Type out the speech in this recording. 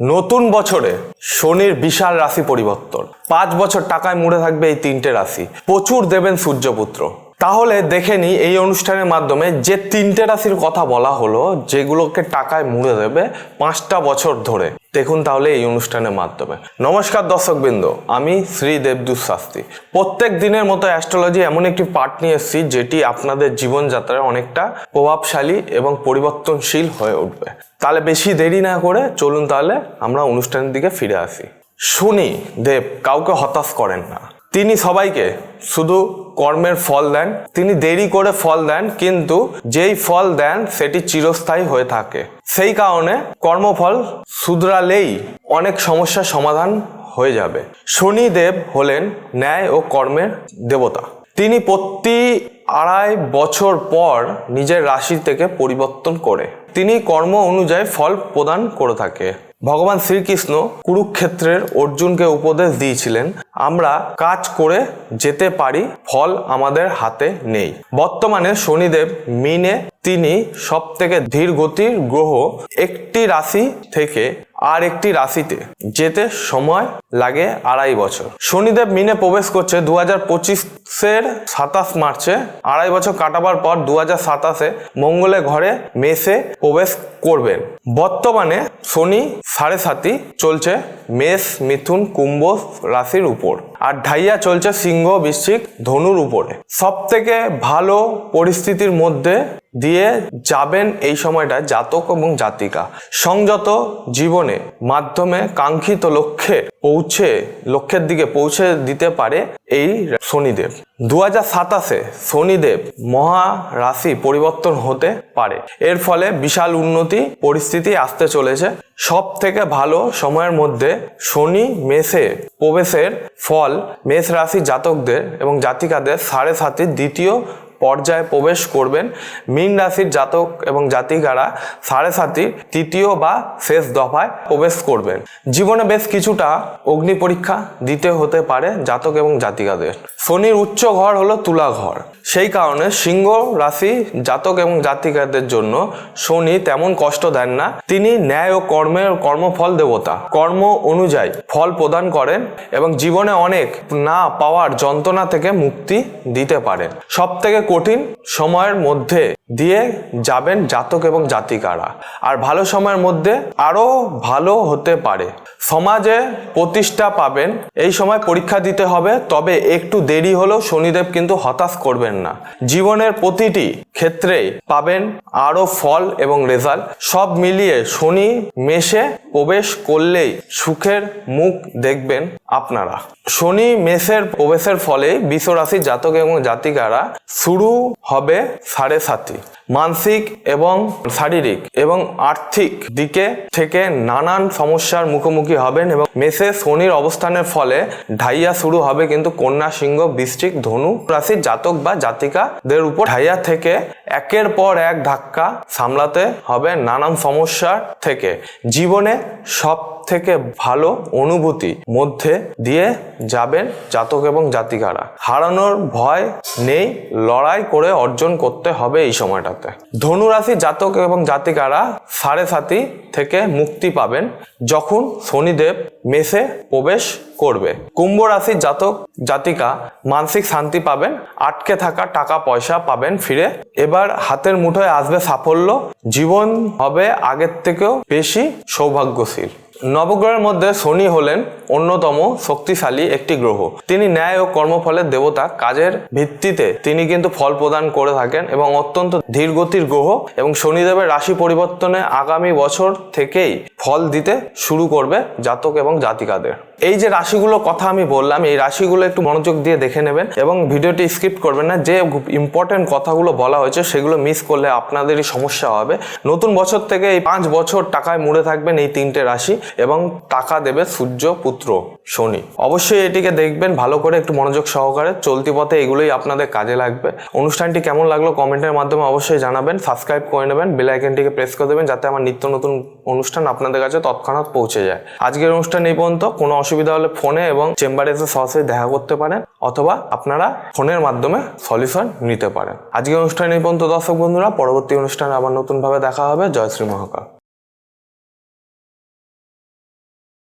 নতুন বছরে শনির বিশাল রাশি পরিবর্তন। 5 বছর টাকায় মুড়ে থাকবে এই 3টে রাশি। প্রচুর দেবেন সূর্যপুত্র। তাহলে দেখে নিই এই অনুষ্ঠানের মাধ্যমে যে 3টে রাশির কথা বলা হলো, যেগুলোকে টাকায় মুড়ে দেবে 5টা বছর ধরে। দেখুন তাহলে এই অনুষ্ঠানের মাধ্যমে। নমস্কার দর্শকবৃন্দ, আমি শ্রী দেবদূত শাস্ত্রী। প্রত্যেক দিনের মতো অ্যাস্ট্রোলজি এমন একটি পাঠ নিয়ে এসেছি যেটি আপনাদের জীবনযাত্রায় অনেকটা প্রভাবশালী এবং পরিবর্তনশীল হয়ে উঠবে। তাহলে বেশি দেরি না করে চলুন তাহলে আমরা অনুষ্ঠানের দিকে ফিরে আসি। শনি দেব কাউকে হতাশ করেন না। তিনি সবাইকে শুধু কর্মের ফল দেন। তিনি দেরি করে ফল দেন, কিন্তু যেই ফল দেন সেটি চিরস্থায়ী হয়ে থাকে। সেই কারণে কর্মফল শুধরালেই অনেক সমস্যার সমাধান হয়ে যাবে। শনিদেব হলেন ন্যায় ও কর্মের দেবতা। তিনি প্রতি 2.5 বছর পর নিজের রাশি থেকে পরিবর্তন করে তিনি কর্ম অনুযায়ী ফল প্রদান করে থাকে। ভগবান শ্রীকৃষ্ণ কুরুক্ষেত্রের অর্জুনকে উপদেশ দিয়েছিলেন, আমরা কাজ করে যেতে পারি, ফল আমাদের হাতে নেই। বর্তমানে শনিদেব মিনে, তিনি সব থেকে ধীর গতির গ্রহ। একটি রাশি থেকে আর একটি রাশিতে যেতে সময় লাগে 2.5 বছর। শনিদেব মিনে প্রবেশ করছে 2025-এর 27 মার্চে। 2.5 বছর কাটাবার পর 2027-এ মঙ্গলের ঘরে মেষে প্রবেশ করবেন। বর্তমানে শনি 7.5 চলছে মেষ, মিথুন, কুম্ভ রাশির উপর, আর ঢাইয়া চলছে সিংহ, বৃশ্চিক, ধনুর উপরে। সব থেকে ভালো পরিস্থিতির মধ্যে দিয়ে যাবেন এই সময়টা জাতক এবং জাতিকা। সংযত জীবনে মাধ্যমে কাঙ্ক্ষিত লক্ষ্যের দিকে পৌঁছে দিতে পারে এই শনিদেব। 2027-এ শনিদেব মহা রাশি পরিবর্তন হতে পারে। এর ফলে বিশাল উন্নতি পরিস্থিতি আসতে চলেছে। সব থেকে ভালো সময়ের মধ্যে শনি মেষে প্রবেশের ফল মেষ রাশি জাতকদের এবং জাতিকাদের 7.5 দ্বিতীয় পর্যায়ে প্রবেশ করবেন। মীন রাশির জাতক এবং জাতিকারা 7.5 তৃতীয় বা শেষ দফায় প্রবেশ করবেন। জীবনে বেশ কিছুটা অগ্নি পরীক্ষা দিতে হতে পারে জাতক এবং জাতিকাদের। শনির উচ্চ ঘর হলো তুলা ঘর। সেই কারণে সিংহ রাশি জাতক এবং জাতিকাদের জন্য শনি তেমন কষ্ট দেন না। তিনি ন্যায় ও কর্মফল দেবতা। কর্ম অনুযায়ী ফল প্রদান করেন এবং জীবনে অনেক না পাওয়ার যন্ত্রণা থেকে মুক্তি দিতে পারেন। সব থেকে কঠিন সময়ের মধ্যে দিয়ে যাবেন জাতক এবং জাতিকারা, আর ভালো সময়ের মধ্যে আরো ভালো হতে পারে। সমাজে প্রতিষ্ঠা পাবেন। এই সময় পরীক্ষা দিতে হবে, তবে একটু দেরি হলেও শনিদেব কিন্তু হতাশ করবেন না। জীবনের প্রতিটি ক্ষেত্রে পাবেন আরো ফল এবং রেজাল্ট। সব মিলিয়ে শনি মেষে প্রবেশ করলেই সুখের মুখ দেখবেন আপনারা। শনি মেষের প্রবেশের ফলে বৃষ রাশির জাতক এবং জাতিকারা শুরু হবে 7.5। মানসিক এবং শারীরিক এবং আর্থিক দিকে থেকে নানান সমস্যার মুখোমুখি হবেন। এবং মেষে শনির অবস্থানের ফলে ঢাইয়া শুরু হবে কিন্তু কন্যা, সিংহ, বৃশ্চিক, ধনু রাশির জাতক বা জাতিকাদের উপর। ঢাইয়া থেকে একের পর এক ধাক্কা সামলাতে হবে নানান সমস্যার থেকে। জীবনে সব থেকে ভালো অনুভূতি মধ্যে দিয়ে যাবেন জাতক এবং জাতিকারা। হারানোর ভয় নেই, লড়াই করে অর্জন করতে হবে এই সময়টাতে। ধনু রাশি জাতক এবং জাতিকারা 7.5 থেকে মুক্তি পাবেন যখন শনিদেব মেষে প্রবেশ করবে। কুম্ভ রাশির জাতক জাতিকা মানসিক শান্তি পাবেন। আটকে থাকা টাকা পয়সা পাবেন ফিরে। এবার হাতের মুঠোয় আসবে সাফল্য। জীবন হবে আগের থেকেও বেশি সৌভাগ্যশীল। নবগ্রহের মধ্যে শনি হলেন অন্যতম শক্তিশালী একটি গ্রহ। তিনি ন্যায় ও কর্মফলের দেবতা। কাজের ভিত্তিতে তিনি কিন্তু ফল প্রদান করে থাকেন এবং অত্যন্ত ধীরগতির গ্রহ। এবং শনিদেবের রাশি পরিবর্তনে আগামী বছর থেকেই ফল দিতে শুরু করবে জাতক এবং জাতিকাদের। এই যে রাশিগুলো কথা আমি বললাম, এই রাশিগুলো একটু মনোযোগ দিয়ে দেখে নেবেন এবং ভিডিওটি স্কিপ করবেন না। যে ইম্পর্টেন্ট কথাগুলো বলা হয়েছে সেগুলো মিস করলে আপনাদেরই সমস্যা হবে। নতুন বছর থেকে এই 5 বছর টাকায় মুড়ে থাকবেন এই 3টে রাশি এবং টাকা দেবে সূর্য পুত্র শনি। অবশ্যই এটিকে দেখবেন ভালো করে, একটু মনোযোগ সহকারে। চলতি পথে এগুলোই আপনাদের কাজে লাগবে। অনুষ্ঠানটি কেমন লাগলো কমেন্টের মাধ্যমে অবশ্যই জানাবেন। সাবস্ক্রাইব করে নেবেন, বেল আইকনটিকে প্রেস করে দেবেন যাতে আমার নিত্য নতুন অনুষ্ঠান আপনাদের কাছে তৎক্ষণাৎ পৌঁছে যায়। আজকের অনুষ্ঠান এই পর্যন্ত। কোনো অসুবিধা হলে ফোনে এবং চেম্বারে এসে সরাসরি দেখা করতে পারেন, অথবা আপনারা ফোনের মাধ্যমে সলিউশন নিতে পারেন। আজকের অনুষ্ঠান এই পর্যন্ত দর্শক বন্ধুরা। পরবর্তী অনুষ্ঠানে আবার নতুনভাবে দেখা হবে। জয় শ্রী মহাকাল।